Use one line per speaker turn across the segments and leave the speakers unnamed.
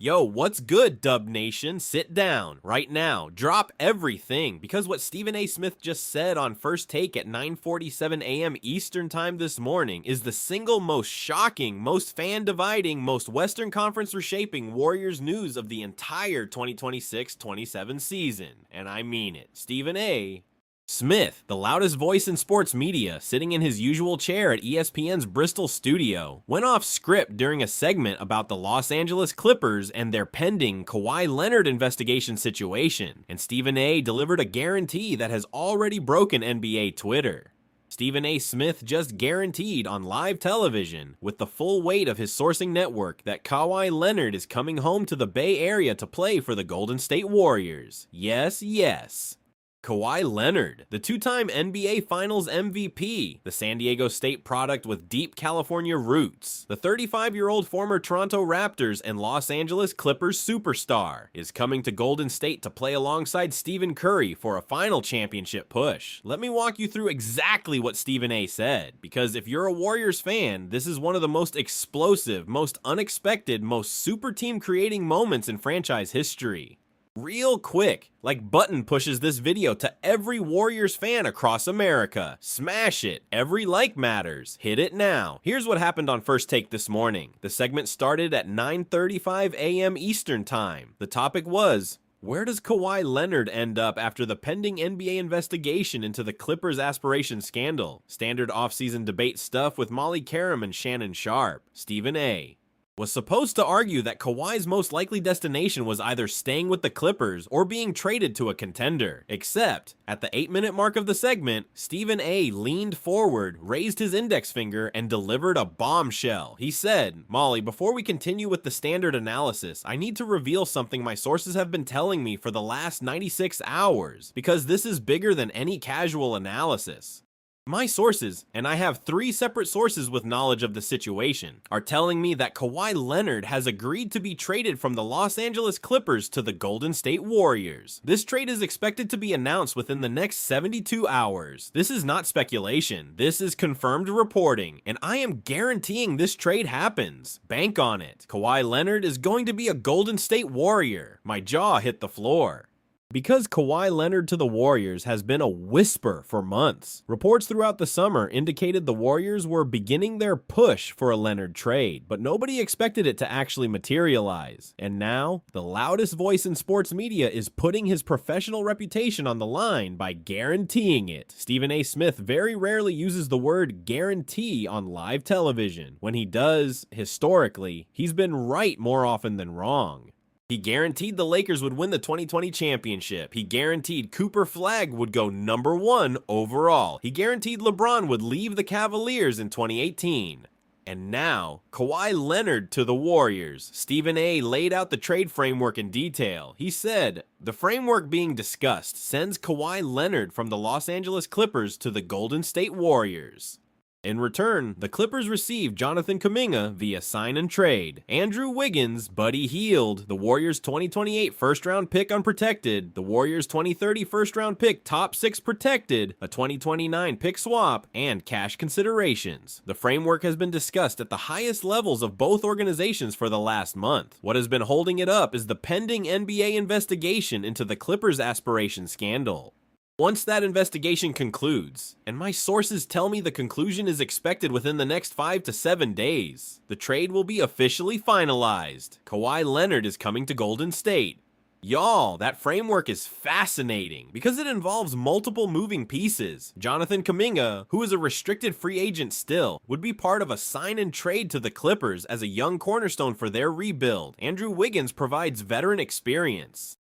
Yo, what's good, Dub Nation? Sit down right now. Drop everything because what Stephen A. Smith just said on First Take at 9:47 a.m. Eastern Time this morning is the single most shocking, most fan-dividing, most Western Conference reshaping Warriors news of the entire 2026-27 season. And I mean it. Stephen A. Smith, the loudest voice in sports media, sitting in his usual chair at ESPN's Bristol studio, went off script during a segment about the Los Angeles Clippers and their pending Kawhi Leonard investigation situation, and Stephen A. delivered a guarantee that has already broken NBA Twitter. Stephen A. Smith just guaranteed on live television, with the full weight of his sourcing network, that Kawhi Leonard is coming home to the Bay Area to play for the Golden State Warriors. Yes, yes. Kawhi Leonard, the two-time NBA Finals MVP, the San Diego State product with deep California roots, the 35-year-old former Toronto Raptors and Los Angeles Clippers superstar, is coming to Golden State to play alongside Stephen Curry for a final championship push. Let me walk you through exactly what Stephen A. said, because if you're a Warriors fan, this is one of the most explosive, most unexpected, most super team creating moments in franchise history. Real quick, like button pushes this video to every Warriors fan across America. Smash it. Every like matters. Hit it now. Here's what happened on First Take this morning. The segment started at 9:35 a.m. Eastern Time. The topic was, where does Kawhi Leonard end up after the pending NBA investigation into the Clippers aspiration scandal? Standard offseason debate stuff with Molly Karam and Shannon Sharp. Stephen A. was supposed to argue that Kawhi's most likely destination was either staying with the Clippers or being traded to a contender. Except, at the 8-minute mark of the segment, Stephen A. leaned forward, raised his index finger, and delivered a bombshell. He said, "Molly, before we continue with the standard analysis, I need to reveal something my sources have been telling me for the last 96 hours, because this is bigger than any casual analysis. My sources, and I have 3 separate sources with knowledge of the situation, are telling me that Kawhi Leonard has agreed to be traded from the Los Angeles Clippers to the Golden State Warriors. This trade is expected to be announced within the next 72 hours. This is not speculation. This is confirmed reporting, and I am guaranteeing this trade happens. Bank on it. Kawhi Leonard is going to be a Golden State Warrior." My jaw hit the floor. Because Kawhi Leonard to the Warriors has been a whisper for months, reports throughout the summer indicated the Warriors were beginning their push for a Leonard trade, but nobody expected it to actually materialize. And now, the loudest voice in sports media is putting his professional reputation on the line by guaranteeing it. Stephen A. Smith very rarely uses the word guarantee on live television. When he does, historically, he's been right more often than wrong. He guaranteed the Lakers would win the 2020 championship. He guaranteed Cooper Flagg would go #1 overall. He guaranteed LeBron would leave the Cavaliers in 2018. And now, Kawhi Leonard to the Warriors. Stephen A. laid out the trade framework in detail. He said, "The framework being discussed sends Kawhi Leonard from the Los Angeles Clippers to the Golden State Warriors. In return, the Clippers received Jonathan Kuminga via sign and trade, Andrew Wiggins, Buddy Hield, the Warriors' 2028 first-round pick unprotected, the Warriors' 2030 first-round pick top 6 protected, a 2029 pick swap, and cash considerations. The framework has been discussed at the highest levels of both organizations for the last month. What has been holding it up is the pending NBA investigation into the Clippers aspiration scandal. Once that investigation concludes, and my sources tell me the conclusion is expected within the next 5 to 7 days, the trade will be officially finalized. Kawhi Leonard is coming to Golden State. Y'all, that framework is fascinating because it involves multiple moving pieces. Jonathan Kuminga, who is a restricted free agent still, would be part of a sign and trade to the Clippers as a young cornerstone for their rebuild. Andrew Wiggins provides veteran experience.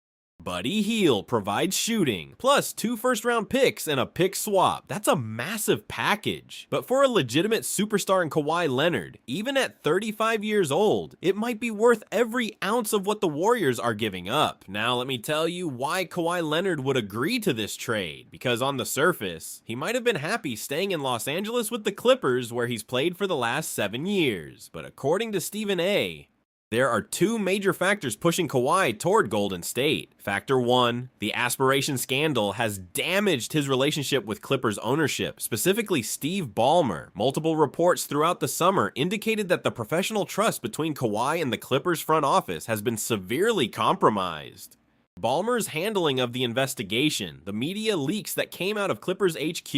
Buddy Hield provides shooting, plus 2 first-round picks and a pick swap. That's a massive package. But for a legitimate superstar in Kawhi Leonard, even at 35 years old, it might be worth every ounce of what the Warriors are giving up. Now let me tell you why Kawhi Leonard would agree to this trade, because on the surface, he might have been happy staying in Los Angeles with the Clippers where he's played for the last 7 years. But according to Stephen A., There are two major factors pushing Kawhi toward Golden State. Factor 1, the aspiration scandal has damaged his relationship with Clippers ownership, specifically Steve Ballmer. Multiple reports throughout the summer indicated that the professional trust between Kawhi and the Clippers front office has been severely compromised. Ballmer's handling of the investigation, the media leaks that came out of Clippers HQ,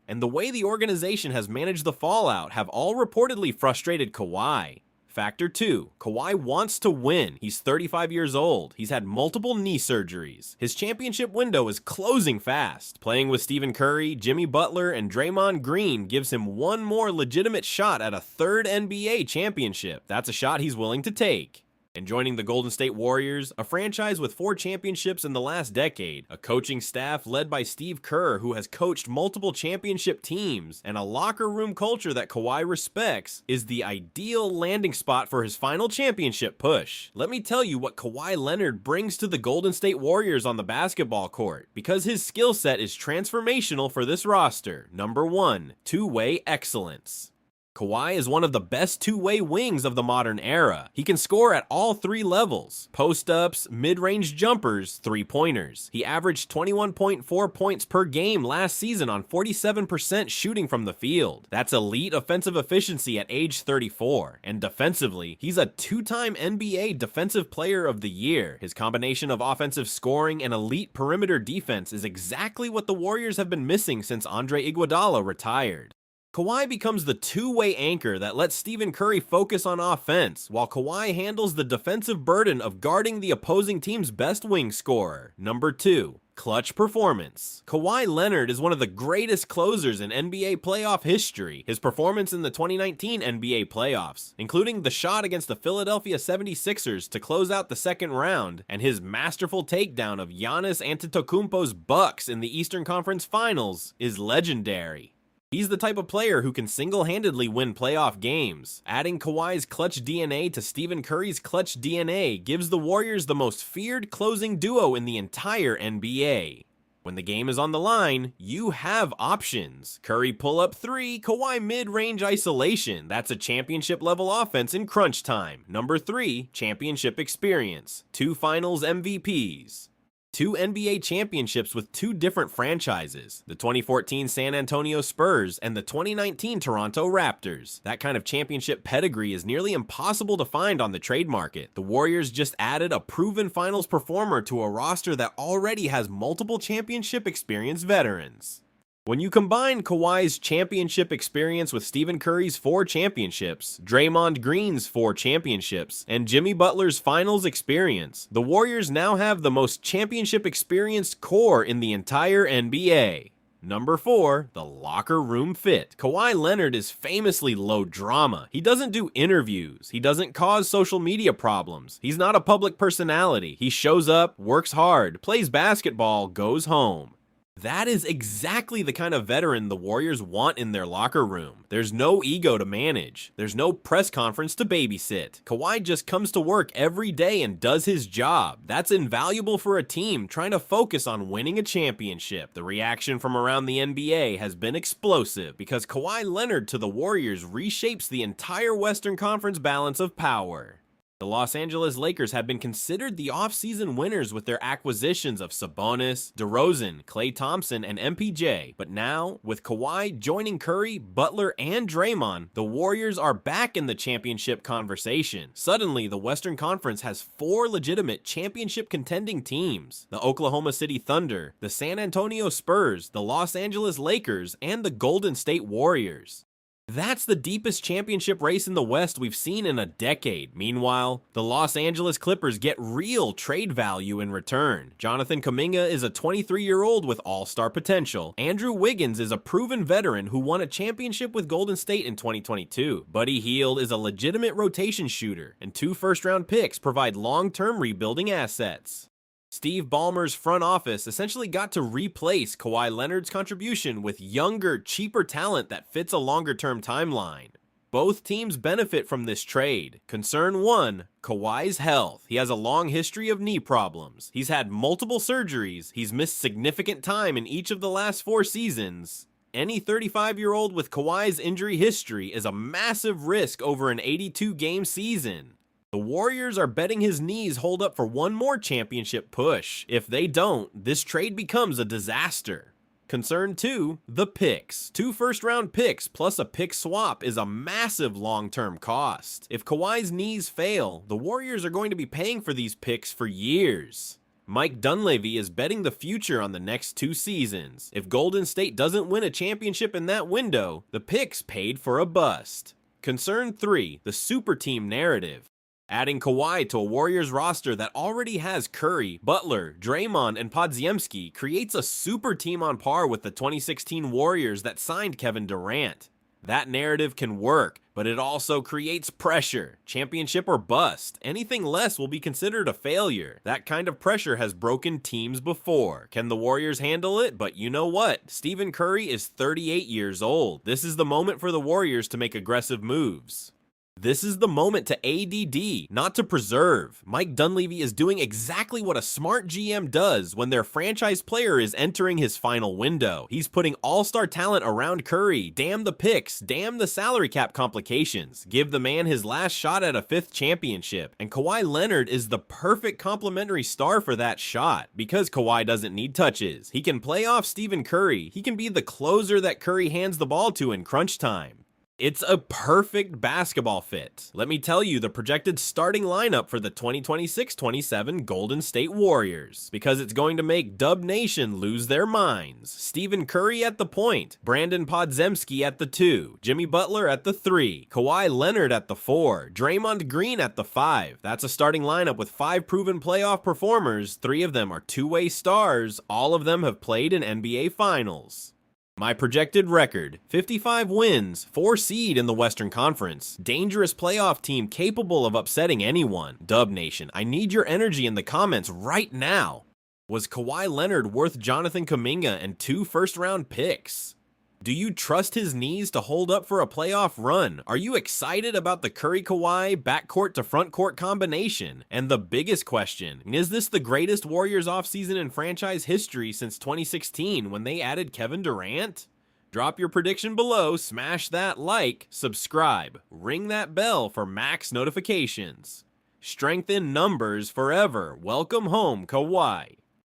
and the way the organization has managed the fallout have all reportedly frustrated Kawhi. Factor 2, Kawhi wants to win. He's 35 years old. He's had multiple knee surgeries. His championship window is closing fast. Playing with Stephen Curry, Jimmy Butler, and Draymond Green gives him one more legitimate shot at a third NBA championship. That's a shot he's willing to take. And joining the Golden State Warriors, a franchise with 4 championships in the last decade, a coaching staff led by Steve Kerr who has coached multiple championship teams, and a locker room culture that Kawhi respects, is the ideal landing spot for his final championship push. Let me tell you what Kawhi Leonard brings to the Golden State Warriors on the basketball court, because his skill set is transformational for this roster. Number 1, two-way excellence. Kawhi is one of the best two-way wings of the modern era. He can score at all 3 levels: post-ups, mid-range jumpers, three-pointers. He averaged 21.4 points per game last season on 47% shooting from the field. That's elite offensive efficiency at age 34. And defensively, he's a 2-time NBA Defensive Player of the Year. His combination of offensive scoring and elite perimeter defense is exactly what the Warriors have been missing since Andre Iguodala retired. Kawhi becomes the two-way anchor that lets Stephen Curry focus on offense, while Kawhi handles the defensive burden of guarding the opposing team's best wing scorer. Number 2, clutch performance. Kawhi Leonard is one of the greatest closers in NBA playoff history. His performance in the 2019 NBA playoffs, including the shot against the Philadelphia 76ers to close out the second round, and his masterful takedown of Giannis Antetokounmpo's Bucks in the Eastern Conference Finals, is legendary. He's the type of player who can single-handedly win playoff games. Adding Kawhi's clutch DNA to Stephen Curry's clutch DNA gives the Warriors the most feared closing duo in the entire NBA. When the game is on the line, you have options. Curry pull-up 3, Kawhi mid-range isolation. That's a championship-level offense in crunch time. Number 3, championship experience. 2 finals MVPs. 2 NBA championships with 2 different franchises, the 2014 San Antonio Spurs and the 2019 Toronto Raptors. That kind of championship pedigree is nearly impossible to find on the trade market. The Warriors just added a proven finals performer to a roster that already has multiple championship experience veterans. When you combine Kawhi's championship experience with Stephen Curry's 4 championships, Draymond Green's 4 championships, and Jimmy Butler's finals experience, the Warriors now have the most championship experienced core in the entire NBA. Number 4, the locker room fit. Kawhi Leonard is famously low drama. He doesn't do interviews. He doesn't cause social media problems. He's not a public personality. He shows up, works hard, plays basketball, goes home. That is exactly the kind of veteran the Warriors want in their locker room. There's no ego to manage. There's no press conference to babysit. Kawhi just comes to work every day and does his job. That's invaluable for a team trying to focus on winning a championship. The reaction from around the NBA has been explosive because Kawhi Leonard to the Warriors reshapes the entire Western Conference balance of power. The Los Angeles Lakers have been considered the offseason winners with their acquisitions of Sabonis, DeRozan, Klay Thompson, and MPJ. But now, with Kawhi joining Curry, Butler, and Draymond, the Warriors are back in the championship conversation. Suddenly, the Western Conference has 4 legitimate championship contending teams: the Oklahoma City Thunder, the San Antonio Spurs, the Los Angeles Lakers, and the Golden State Warriors. That's the deepest championship race in the West we've seen in a decade. Meanwhile, the Los Angeles Clippers get real trade value in return. Jonathan Kuminga is a 23-year-old with all-star potential. Andrew Wiggins is a proven veteran who won a championship with Golden State in 2022. Buddy Hield is a legitimate rotation shooter, and 2 first-round picks provide long-term rebuilding assets. Steve Ballmer's front office essentially got to replace Kawhi Leonard's contribution with younger, cheaper talent that fits a longer-term timeline. Both teams benefit from this trade. Concern 1, Kawhi's health. He has a long history of knee problems. He's had multiple surgeries. He's missed significant time in each of the last 4 seasons. Any 35-year-old with Kawhi's injury history is a massive risk over an 82-game season. The Warriors are betting his knees hold up for one more championship push. If they don't, this trade becomes a disaster. Concern 2, the picks. 2 first-round picks plus a pick swap is a massive long-term cost. If Kawhi's knees fail, the Warriors are going to be paying for these picks for years. Mike Dunleavy is betting the future on the next 2 seasons. If Golden State doesn't win a championship in that window, the picks paid for a bust. Concern 3, the super team narrative. Adding Kawhi to a Warriors roster that already has Curry, Butler, Draymond, and Podziemski creates a super team on par with the 2016 Warriors that signed Kevin Durant. That narrative can work, but it also creates pressure. Championship or bust. Anything less will be considered a failure. That kind of pressure has broken teams before. Can the Warriors handle it? But you know what? Stephen Curry is 38 years old. This is the moment for the Warriors to make aggressive moves. This is the moment to ADD, not to preserve. Mike Dunleavy is doing exactly what a smart GM does when their franchise player is entering his final window. He's putting all-star talent around Curry. Damn the picks, damn the salary cap complications. Give the man his last shot at a 5th championship. And Kawhi Leonard is the perfect complementary star for that shot. Because Kawhi doesn't need touches. He can play off Stephen Curry. He can be the closer that Curry hands the ball to in crunch time. It's a perfect basketball fit. Let me tell you the projected starting lineup for the 2026-27 Golden State Warriors, because it's going to make Dub Nation lose their minds. Stephen Curry at the point, Brandon Podziemski at the 2, Jimmy Butler at the 3, Kawhi Leonard at the 4, Draymond Green at the 5. That's a starting lineup with 5 proven playoff performers. 3 of them are two-way stars. All of them have played in NBA Finals. My projected record, 55 wins, 4 seed in the Western Conference. Dangerous playoff team capable of upsetting anyone. Dub Nation, I need your energy in the comments right now. Was Kawhi Leonard worth Jonathan Kuminga and 2 first-round picks? Do you trust his knees to hold up for a playoff run? Are you excited about the Curry-Kawhi backcourt to frontcourt combination? And the biggest question, is this the greatest Warriors offseason in franchise history since 2016 when they added Kevin Durant? Drop your prediction below, smash that like, subscribe, ring that bell for max notifications. Strength in numbers forever. Welcome home, Kawhi.